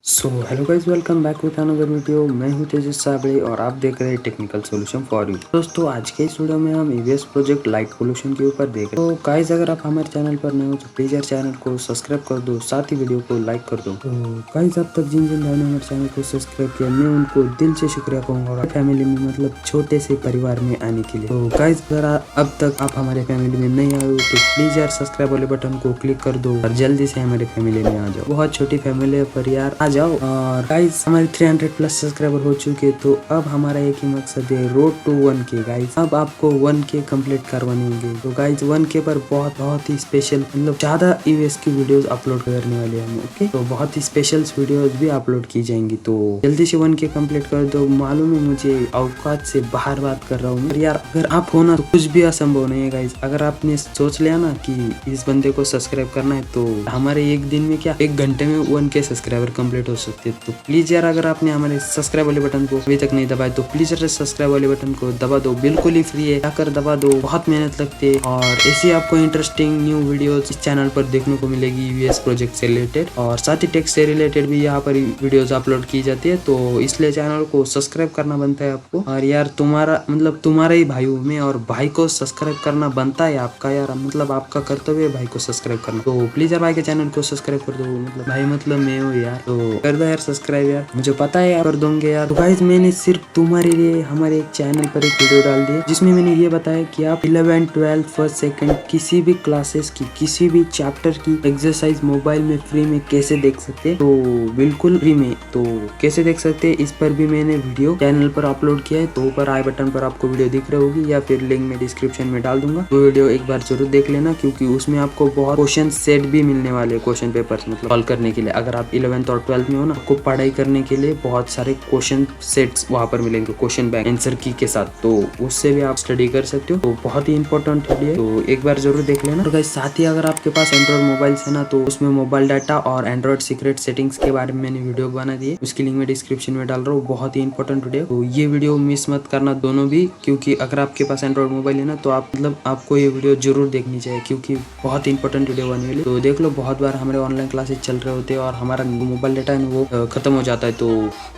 So hello guys, welcome back with another video. मैं हूं तेजस साबड़े और आप देख रहे हैं टेक्निकल सॉल्यूशन फॉर यू। दोस्तों, आज के इस वीडियो में हम ईवीएस प्रोजेक्ट लाइक पोल्यूशन के ऊपर देख रहे हैं। तो गाइस, अगर आप हमारे चैनल पर नए हो तो प्लीज यार चैनल को सब्सक्राइब कर दो, साथ ही वीडियो को लाइक कर दो। तो गाइस, अब तक जिन जिन भाइयों ने हमारे चैनल को सब्सक्राइब किया, मैं उनको दिल से शुक्रिया कहूँगा फैमिली में, मतलब छोटे से परिवार में आने के लिए। तो गाइस, अगर अब तक आप हमारे फैमिली में नहीं आए हो तो प्लीज यार सब्सक्राइब वाले बटन को क्लिक कर दो और जल्दी से हमारे फैमिली में आ जाओ। बहुत छोटी फैमिली है पर यार आ जाओ। और गाइस, हमारे 300 प्लस सब्सक्राइबर हो चुके, तो अब हमारा एक ही मकसद है, रोड टू 1K। गाइस, अब आपको 1K कंप्लीट करवाने होंगे। तो गाइस, 1K पर बहुत ही स्पेशल, मतलब ज्यादा ईवीएस की वीडियोस अपलोड करने वाले हम। ओके, तो बहुत ही स्पेशल वीडियोस भी अपलोड की जाएंगी। तो जल्दी से 1K कंप्लीट कर दो। मालूम है मुझे औकात से बाहर बात कर रहा हूँ, यार अगर आप हो ना तो कुछ भी असंभव नहीं है। गाइस, अगर आपने सोच लिया ना कि इस बंदे को सब्सक्राइब करना है, तो हमारे एक दिन में क्या, एक घंटे में 1K सब्सक्राइबर कंप्लीट हो सकते हैं। तो प्लीज यार, अगर आपने हमारे सब्सक्राइब वाले बटन को अभी तक नहीं दबाया तो प्लीज यार सब्सक्राइब वाले बटन को दबा दो, बिल्कुल ही फ्री है, जाकर दबा दो। बहुत मेहनत लगती है और ऐसी आपको इंटरेस्टिंग न्यू वीडियोस इस चैनल पर देखने को मिलेगी ईवीएस प्रोजेक्ट से रिलेटेड, और साथ ही टेक से रिलेटेड भी यहाँ पर वीडियोस अपलोड की जाती है। तो इसलिए चैनल को सब्सक्राइब करना बनता है आपको। और यार तुम्हारा ही भाई हूँ मैं, और भाई को सब्सक्राइब करना बनता है आपका। यार मतलब आपका कर्तव्य है भाई को सब्सक्राइब करना। तो प्लीज यार भाई के चैनल को सब्सक्राइब कर दो, मतलब भाई मतलब मैं हूँ यार, तो कर दो यार सब्सक्राइब। यार मुझे पता है यार कर दोगे यार। तो गाइस, मैंने सिर्फ तुम्हारे लिए हमारे एक चैनल पर एक वीडियो डाल दी है जिसमें मैंने ये बताया कि आप 11, 12 फर्स्ट सेकंड किसी भी क्लासेस की, किसी भी चैप्टर की एक्सरसाइज मोबाइल में फ्री में कैसे देख सकते हैं। तो बिल्कुल फ्री में, तो कैसे देख सकते हैं इस पर भी मैंने वीडियो चैनल पर अपलोड किया है। तो ऊपर आई बटन पर आपको वीडियो दिख रही होगी या फिर लिंक में डिस्क्रिप्शन में डाल दूंगा। वो वीडियो एक बार जरूर देख लेना, क्योंकि उसमें आपको बहुत क्वेश्चन सेट भी मिलने वाले, क्वेश्चन पेपर्स मतलब सॉल्व करने के लिए। अगर आप 11th और 12th में हो ना, आपको पढ़ाई करने के लिए बहुत सारे क्वेश्चन सेट्स वहाँ पर मिलेंगे, क्वेश्चन बैंक आंसर की के साथ। तो उससे भी आप स्टडी कर सकते हो। तो बहुत ही इंपॉर्टेंट वीडियो है, तो एक बार जरूर देख लेना। तो गाइस, साथ ही अगर आपके पास एंड्रॉइड मोबाइल है ना, तो उसमें मोबाइल डाटा और एंड्रॉइड सीक्रेट सेटिंग्स के बारे में मैंने वीडियो बना दी है, उसकी लिंक में डिस्क्रिप्शन में डाल रहा हूँ। बहुत ही इंपॉर्टेंट वीडियो, तो ये वीडियो मिस मत करना दोनों भी, क्योंकि अगर आपके पास एंड्रॉइड मोबाइल है ना, तो आप मतलब आपको ये वीडियो जरूर देखनी चाहिए, क्योंकि बहुत ही इंपॉर्टेंट वीडियो बनने वाली। तो देख लो, बहुत बार हमारे ऑनलाइन क्लासेस चल रहे होते हैं और हमारा मोबाइल डाटा है वो खत्म हो जाता है, तो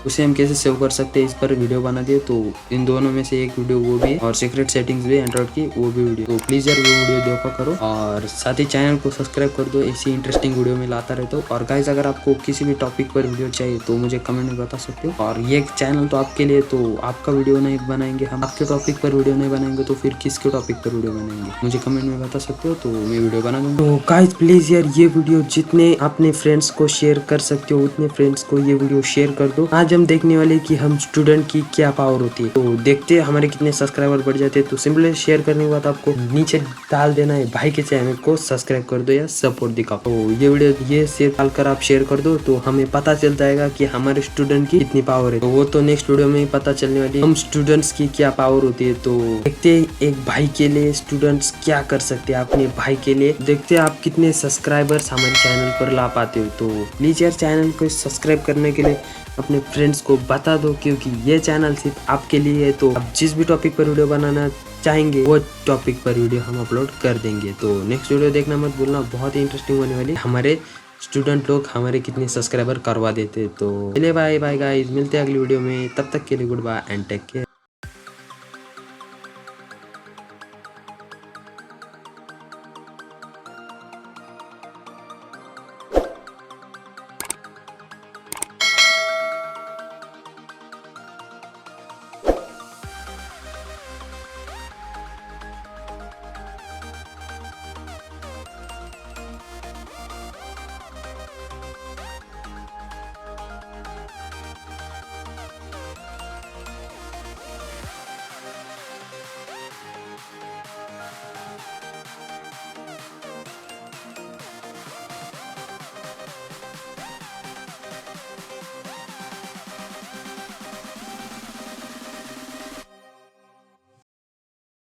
उसे हम कैसे सेव कर सकते हैं इस पर वीडियो बना दिए। तो इन दोनों में से एक वीडियो वो भी है, और सीक्रेट सेटिंग्स भी एंड्रॉइड की वो भी वीडियो। तो प्लीज यार वो वीडियो देखा करो, और साथ ही चैनल को सब्सक्राइब कर दो, ऐसी इंटरेस्टिंग वीडियो में लाता रहता हूँ। और गाइस, अगर आपको किसी भी टॉपिक पर वीडियो चाहिए तो मुझे कमेंट में बता सकते हो। और ये चैनल तो आपके लिए, तो आपका वीडियो नहीं बनाएंगे हम, आपके टॉपिक पर वीडियो नहीं बनाएंगे तो फिर किसके टॉपिक पर वीडियो बनाएंगे, मुझे कमेंट में बता सकते हो, तो मैं वीडियो बना दूंगा। तो गाइस, प्लीज यार ये वीडियो जितने अपने फ्रेंड्स को शेयर कर सकते हो उतने फ्रेंड्स को ये वीडियो शेयर कर दो। आज हम देखने वाले कि हम स्टूडेंट की क्या पावर होती है। तो देखते हैं हमारे कितने सब्सक्राइबर बढ़ जाते हैं। तो सिंपली शेयर करने के बाद आपको नीचे डाल देना है, भाई के चैनल को सब्सक्राइब कर दो या सपोर्ट दिखाओ। तो ये वीडियो ये शेयर डालकर आप शेयर कर दो, तो हमें पता चल जाएगा कि हमारे स्टूडेंट की कितनी पावर है। तो वो तो नेक्स्ट वीडियो में ही पता चलने वाली है, हम स्टूडेंट्स की क्या पावर होती है। तो देखते हैं एक भाई के लिए स्टूडेंट्स क्या कर सकते हैं अपने भाई के लिए। देखते हैं आप कितने सब्सक्राइबर्स हमारे चैनल पर ला पाते हो। तो प्लीज यार चैनल को सब्सक्राइब करने के लिए अपने फ्रेंड्स को बता दो, क्योंकि ये चैनल सिर्फ आपके लिए है। तो आप जिस भी टॉपिक पर वीडियो बनाना चाहेंगे वो टॉपिक पर वीडियो हम अपलोड कर देंगे। तो नेक्स्ट वीडियो देखना मत भूलना, बहुत ही इंटरेस्टिंग होने वाली। हमारे स्टूडेंट लोग हमारे कितने सब्सक्राइबर करवा देते। तो चलिए बाय बाय गाइस, मिलते हैं अगली वीडियो में, तब तक के लिए good bye and take care.